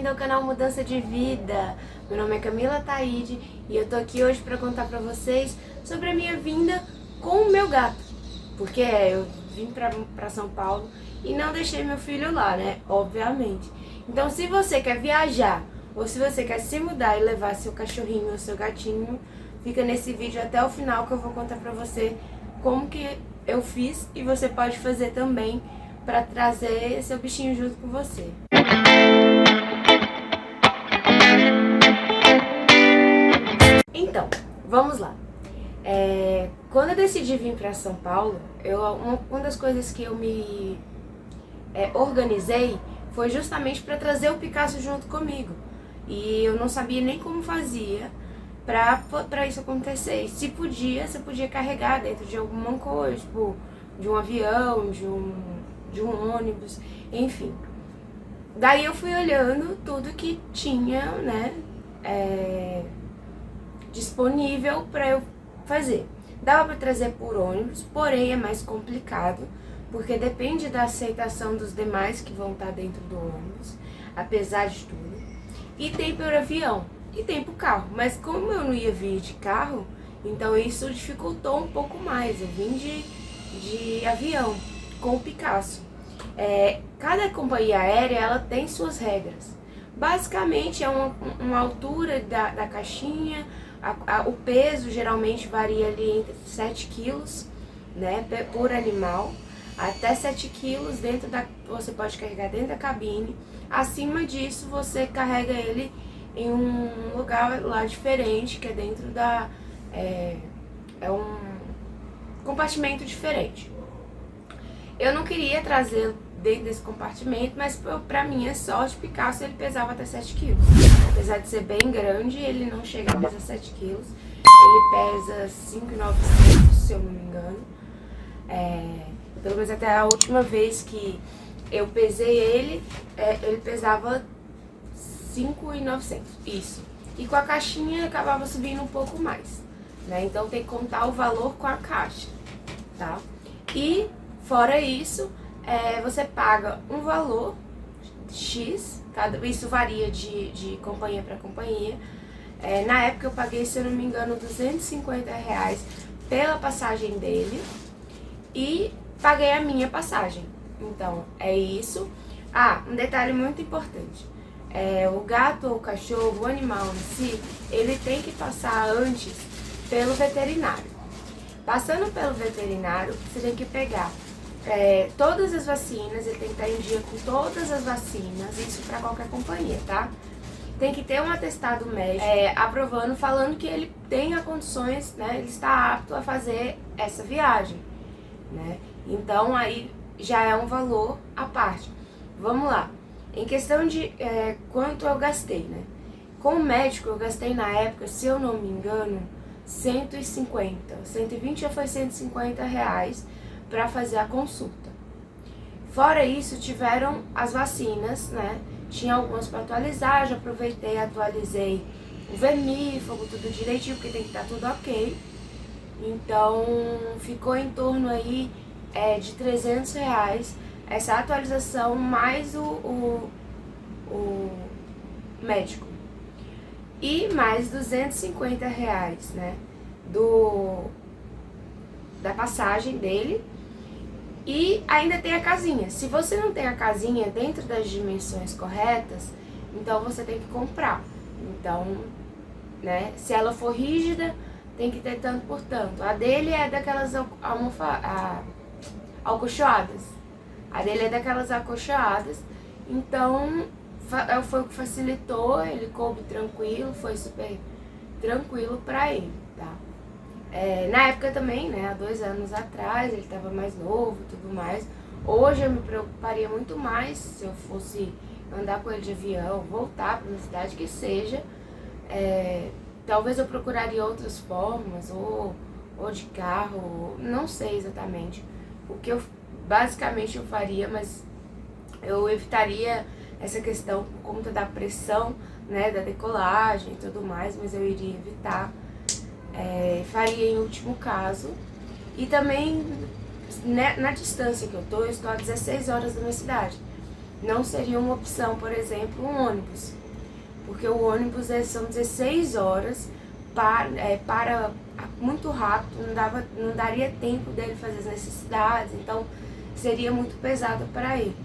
bem-vindo ao canal Mudança de Vida. Meu nome é Camila Taide e eu tô aqui hoje para contar para vocês sobre a minha vinda com o meu gato. Porque eu vim para São Paulo e não deixei meu filho lá, né? Obviamente. Então, se você quer viajar ou se você quer se mudar e levar seu cachorrinho ou seu gatinho, fica nesse vídeo até o final que eu vou contar para você como que eu fiz e você pode fazer também para trazer seu bichinho junto com você. Então, vamos lá. Quando eu decidi vir para São Paulo, uma das coisas que eu me organizei foi justamente para trazer o Picasso junto comigo. E eu não sabia nem como fazia para isso acontecer. E se podia carregar dentro de alguma coisa, tipo de um avião, de um ônibus, enfim. Daí eu fui olhando tudo que tinha, né, disponível para eu fazer. Dava para trazer por ônibus, porém é mais complicado, porque depende da aceitação dos demais que vão estar dentro do ônibus, apesar de tudo. E tem por avião, e tem por carro. Mas como eu não ia vir de carro, então isso dificultou um pouco mais. Eu vim de avião, com o Picasso. Cada companhia aérea, ela tem suas regras. Basicamente é uma altura da caixinha, o peso geralmente varia ali entre 7 quilos, né, por animal, até 7 quilos você pode carregar dentro da cabine. Acima disso você carrega ele em um lugar lá diferente, que é dentro é um compartimento diferente. Eu não queria trazer dentro desse compartimento, mas pra minha sorte, Picasso ele pesava até 7 quilos. Apesar de ser bem grande, ele não chega a pesar 7 quilos. Ele pesa 5.900, se eu não me engano. Pelo menos até a última vez que eu pesei ele, ele pesava 5.900, isso. E com a caixinha acabava subindo um pouco mais, né? Então tem que contar o valor com a caixa, tá? E fora isso, você paga um valor X, isso varia de companhia para companhia. Na época eu paguei, se eu não me engano, R$250 pela passagem dele e paguei a minha passagem. Então, é isso. Um detalhe muito importante. O gato ou o cachorro, o animal em si, ele tem que passar antes pelo veterinário. Passando pelo veterinário, você tem que pegar todas as vacinas, ele tem que estar em dia com todas as vacinas, isso para qualquer companhia, tá? Tem que ter um atestado médico aprovando, falando que ele tenha condições, né, ele está apto a fazer essa viagem, né? Então aí já é um valor à parte. Vamos lá. Em questão de quanto eu gastei, né? Com o médico eu gastei na época, se eu não me engano, 150, 120 ou foi 150 reais para fazer a consulta. Fora isso, tiveram as vacinas, né? Tinha algumas para atualizar, já aproveitei, atualizei o vermífugo, tudo direitinho, porque tem que estar tudo ok. Então, ficou em torno aí de 300 reais essa atualização mais o médico. E mais 250 reais, né, da passagem dele. E ainda tem a casinha. Se você não tem a casinha dentro das dimensões corretas, então você tem que comprar. Então, né, se ela for rígida, tem que ter tanto por tanto. A dele é daquelas acolchoadas. A dele é daquelas acolchoadas. Então, foi o que facilitou, ele coube tranquilo, foi super tranquilo pra ele, tá? Na época também, né, há 2 anos atrás, ele estava mais novo e tudo mais. Hoje eu me preocuparia muito mais se eu fosse andar com ele de avião, voltar para uma cidade que seja. Talvez eu procuraria outras formas, ou de carro, não sei exatamente o que basicamente eu faria, mas eu evitaria essa questão por conta da pressão, né, da decolagem e tudo mais, mas eu iria evitar. Faria em último caso. E também, né, na distância que eu estou a 16 horas da minha cidade. não seria uma opção, por exemplo, um ônibus. Porque o ônibus são 16 horas, para muito rápido, não daria tempo dele fazer as necessidades, então seria muito pesado para ele.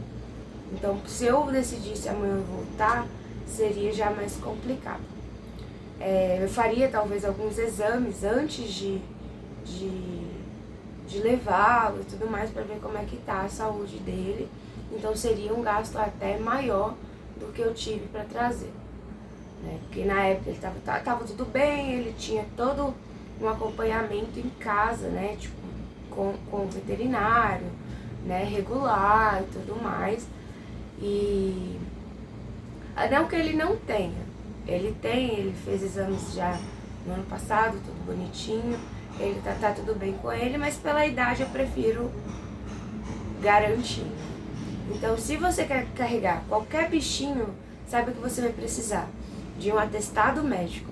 Então, se eu decidisse amanhã voltar, seria já mais complicado. Eu faria talvez alguns exames antes de levá-lo e tudo mais para ver como é que tá a saúde dele. Então seria um gasto até maior do que eu tive para trazer, né? Porque na época ele tava tudo bem, ele tinha todo um acompanhamento em casa, né? Tipo, com o veterinário, né? Regular e tudo mais. E não que ele não tenha, ele fez exames já no ano passado, tudo bonitinho, ele tá tudo bem com ele, mas pela idade eu prefiro garantir. Então, se você quer carregar qualquer bichinho, saiba que você vai precisar de um atestado médico,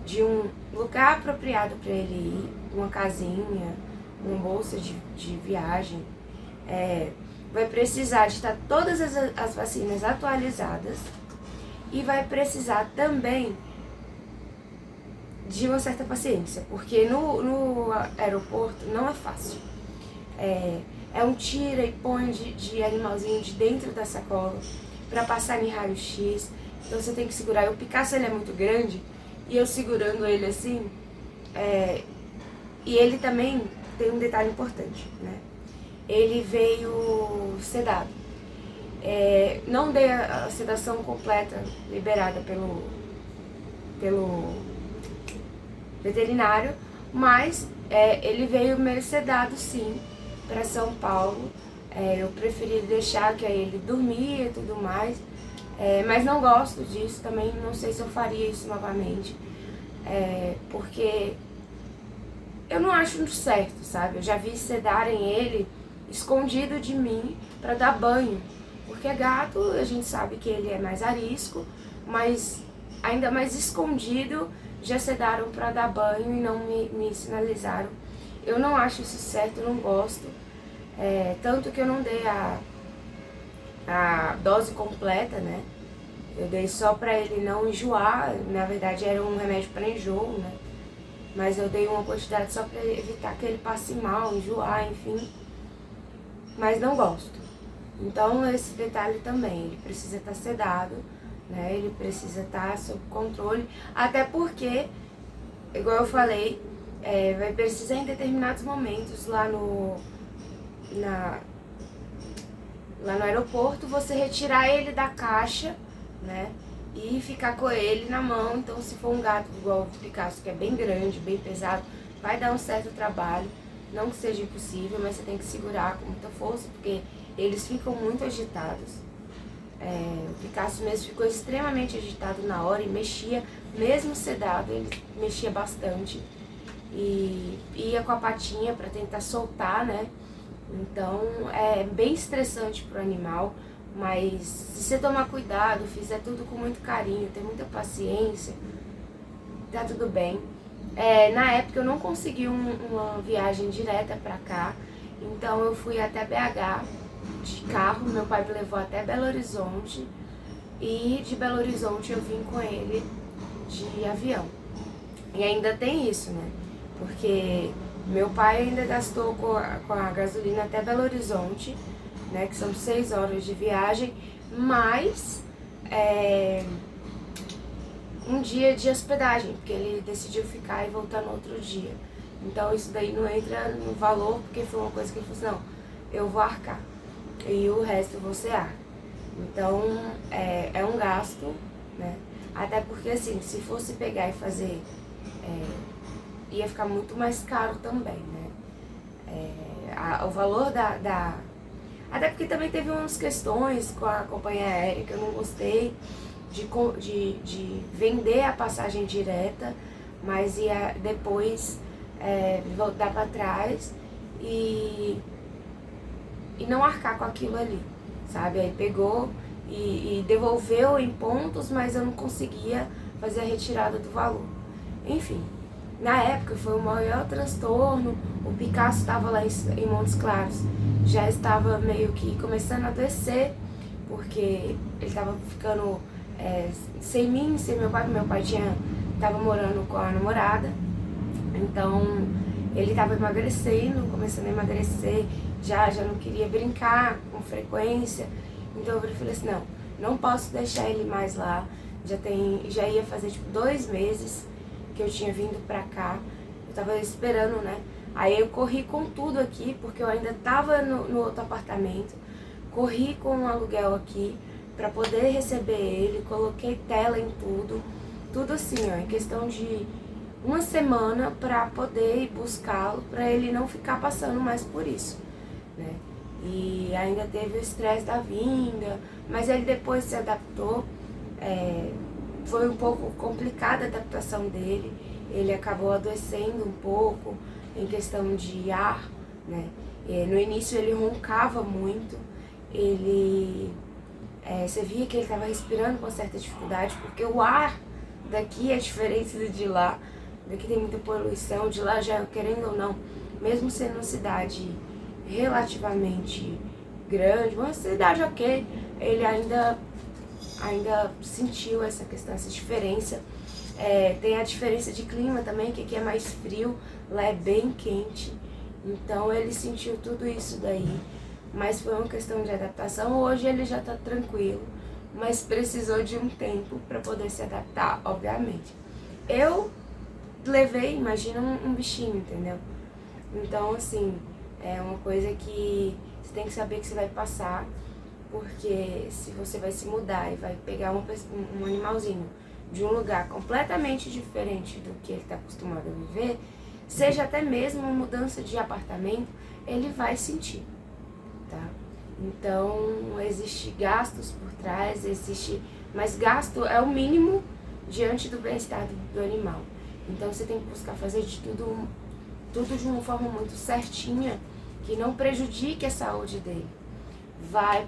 de um lugar apropriado para ele ir, uma casinha, uma bolsa de viagem, vai precisar de estar todas as vacinas atualizadas e vai precisar também de uma certa paciência, porque no aeroporto não é fácil. É um tira e põe de animalzinho de dentro da sacola para passar em raio-x, então você tem que segurar. O Picasso, ele é muito grande e eu segurando ele assim, e ele também tem um detalhe importante, né? Ele veio sedado. Não dei a sedação completa liberada pelo veterinário, mas ele veio meio sedado sim para São Paulo. Eu preferi deixar que ele dormia e tudo mais, mas não gosto disso também, não sei se eu faria isso novamente, porque eu não acho certo, sabe? Eu já vi sedarem ele escondido de mim para dar banho, porque gato a gente sabe que ele é mais arisco, mas ainda mais escondido já sedaram para dar banho e não me sinalizaram. Eu não acho isso certo, eu não gosto, tanto que eu não dei a dose completa, né? Eu dei só para ele não enjoar, na verdade era um remédio para enjoo, né? Mas eu dei uma quantidade só para evitar que ele passe mal, enjoar, enfim. Mas não gosto. Então esse detalhe também, ele precisa estar sedado, né? Ele precisa estar sob controle, até porque, igual eu falei, vai precisar em determinados momentos lá no aeroporto você retirar ele da caixa, né? E ficar com ele na mão. Então, se for um gato igual o Picasso, que é bem grande, bem pesado, vai dar um certo trabalho. Não que seja impossível, mas você tem que segurar com muita força, porque eles ficam muito agitados. O Picasso mesmo ficou extremamente agitado na hora e mexia, mesmo sedado, ele mexia bastante. E ia com a patinha para tentar soltar, né? Então, é bem estressante pro animal. Mas se você tomar cuidado, fizer tudo com muito carinho, ter muita paciência, tá tudo bem. Na época eu não consegui uma viagem direta pra cá, então eu fui até BH de carro, meu pai me levou até Belo Horizonte e de Belo Horizonte eu vim com ele de avião. E ainda tem isso, né? Porque meu pai ainda gastou com a gasolina até Belo Horizonte, né, que são 6 horas de viagem, mais um dia de hospedagem, porque ele decidiu ficar e voltar no outro dia. Então isso daí não entra no valor, porque foi uma coisa que ele falou assim, não, eu vou arcar, e o resto você arca. Então é um gasto, né, até porque assim, se fosse pegar e fazer, ia ficar muito mais caro também, né, o valor até porque também teve umas questões com a companhia aérea que eu não gostei de vender a passagem direta, mas ia depois voltar para trás e não arcar com aquilo ali, sabe? Aí pegou e devolveu em pontos, mas eu não conseguia fazer a retirada do valor. Enfim, na época foi o maior transtorno. O Picasso estava lá em Montes Claros, já estava meio que começando a adoecer, porque ele tava ficando sem mim, sem meu pai, porque meu pai tava morando com a namorada. Então ele tava emagrecendo, começando a emagrecer, já não queria brincar com frequência. Então eu falei assim, não posso deixar ele mais lá. Já ia fazer tipo 2 meses que eu tinha vindo pra cá. Eu tava esperando, né? Aí eu corri com tudo aqui, porque eu ainda tava no outro apartamento. Corri com um aluguel aqui pra poder receber ele, coloquei tela em tudo assim, ó, em questão de 1 semana pra poder ir buscá-lo, pra ele não ficar passando mais por isso, né? E ainda teve o estresse da vinda, mas ele depois se adaptou. Foi um pouco complicada a adaptação dele, ele acabou adoecendo um pouco em questão de ar, né? No início ele roncava muito, você via que ele estava respirando com certa dificuldade, porque o ar daqui é diferente do de lá. Daqui tem muita poluição, de lá já, querendo ou não, mesmo sendo uma cidade relativamente grande, uma cidade ok, ele ainda sentiu essa questão, essa diferença. Tem a diferença de clima também, que aqui é mais frio, lá é bem quente. Então ele sentiu tudo isso daí, mas foi uma questão de adaptação. Hoje ele já tá tranquilo, mas precisou de um tempo para poder se adaptar, obviamente. Eu levei, imagina um bichinho, entendeu? Então, assim, é uma coisa que você tem que saber que você vai passar, porque se você vai se mudar e vai pegar um animalzinho de um lugar completamente diferente do que ele está acostumado a viver, seja até mesmo uma mudança de apartamento, ele vai sentir, tá? Então, existe gastos por trás, mas gasto é o mínimo diante do bem-estar do animal. Então, você tem que buscar fazer de tudo de uma forma muito certinha, que não prejudique a saúde dele.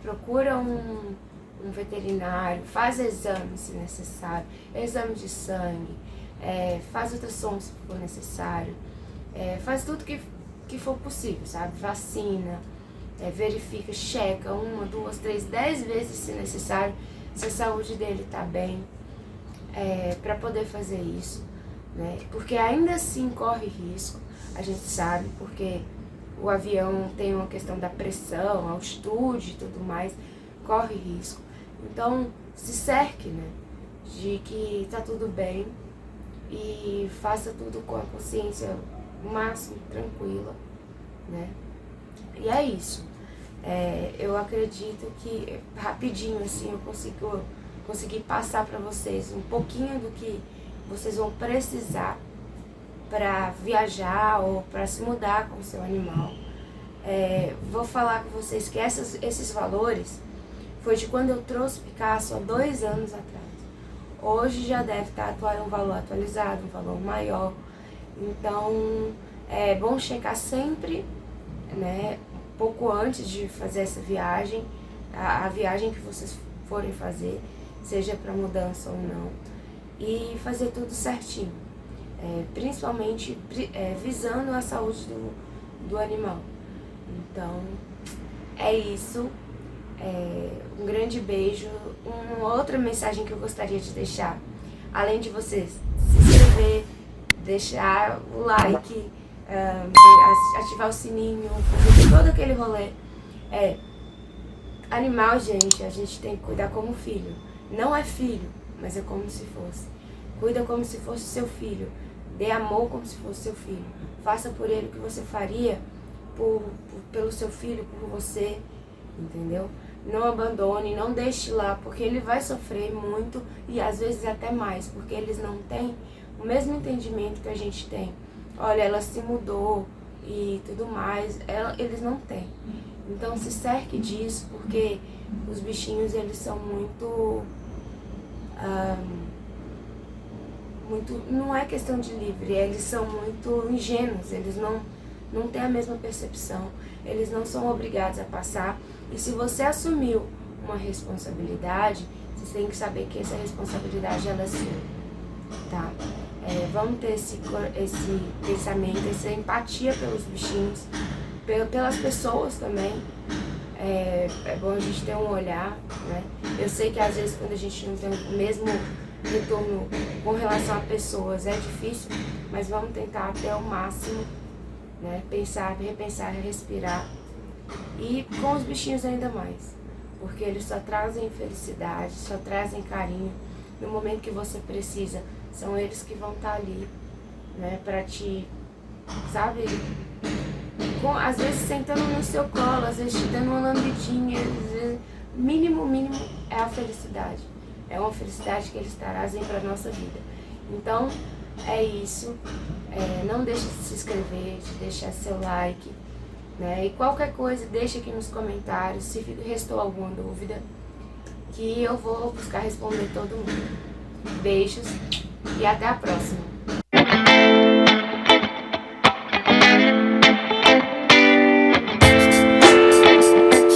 Procura um veterinário, faz exame se necessário, exame de sangue, faz ultrassom se for necessário, faz tudo que for possível, sabe? Vacina, verifica, checa 1, 2, 3, 10 vezes se necessário, se a saúde dele tá bem, para poder fazer isso, né? Porque ainda assim corre risco, a gente sabe, porque o avião tem uma questão da pressão, altitude e tudo mais, corre risco. Então, se cerque, né, de que tá tudo bem e faça tudo com a consciência o máximo tranquila, né? E é isso. Eu acredito que rapidinho assim eu consegui passar para vocês um pouquinho do que vocês vão precisar para viajar ou para se mudar com o seu animal. Vou falar com vocês que esses valores foi de quando eu trouxe Picasso há 2 anos atrás. Hoje já deve estar um valor atualizado, um valor maior. Então é bom checar sempre, né, pouco antes de fazer essa viagem, a viagem que vocês forem fazer, seja para mudança ou não, e fazer tudo certinho, principalmente visando a saúde do animal. Então é isso. Um grande beijo. Uma outra mensagem que eu gostaria de deixar, além de vocês se inscrever, deixar o like, ativar o sininho, fazer todo aquele rolê. Animal, gente, a gente tem que cuidar como filho. Não é filho, mas é como se fosse. Cuida como se fosse seu filho. Dê amor como se fosse seu filho. Faça por ele o que você faria pelo seu filho, por você, entendeu? Não abandone, não deixe lá, porque ele vai sofrer muito e às vezes até mais, porque eles não têm o mesmo entendimento que a gente tem. Olha, ela se mudou e tudo mais, eles não têm. Então se cerque disso, porque os bichinhos, eles são muito, não é questão de livre, eles são muito ingênuos, eles não têm a mesma percepção, eles não são obrigados a passar. E se você assumiu uma responsabilidade, você tem que saber que essa responsabilidade ela é sua, tá? Vamos ter esse pensamento, essa empatia pelos bichinhos, pelas pessoas também. É bom a gente ter um olhar, né? Eu sei que às vezes quando a gente não tem o mesmo retorno com relação a pessoas é difícil, mas vamos tentar até o máximo, né? Pensar, repensar, respirar. E com os bichinhos ainda mais, porque eles só trazem felicidade, só trazem carinho. No momento que você precisa, são eles que vão estar ali, né? Pra te, sabe? Às vezes sentando no seu colo, às vezes te dando uma lambidinha, mínimo é a felicidade. É uma felicidade que eles trazem para nossa vida. Então, é isso. Não deixe de se inscrever, de deixar seu like, né? E qualquer coisa, deixa aqui nos comentários, se restou alguma dúvida, que eu vou buscar responder todo mundo. Beijos e até a próxima.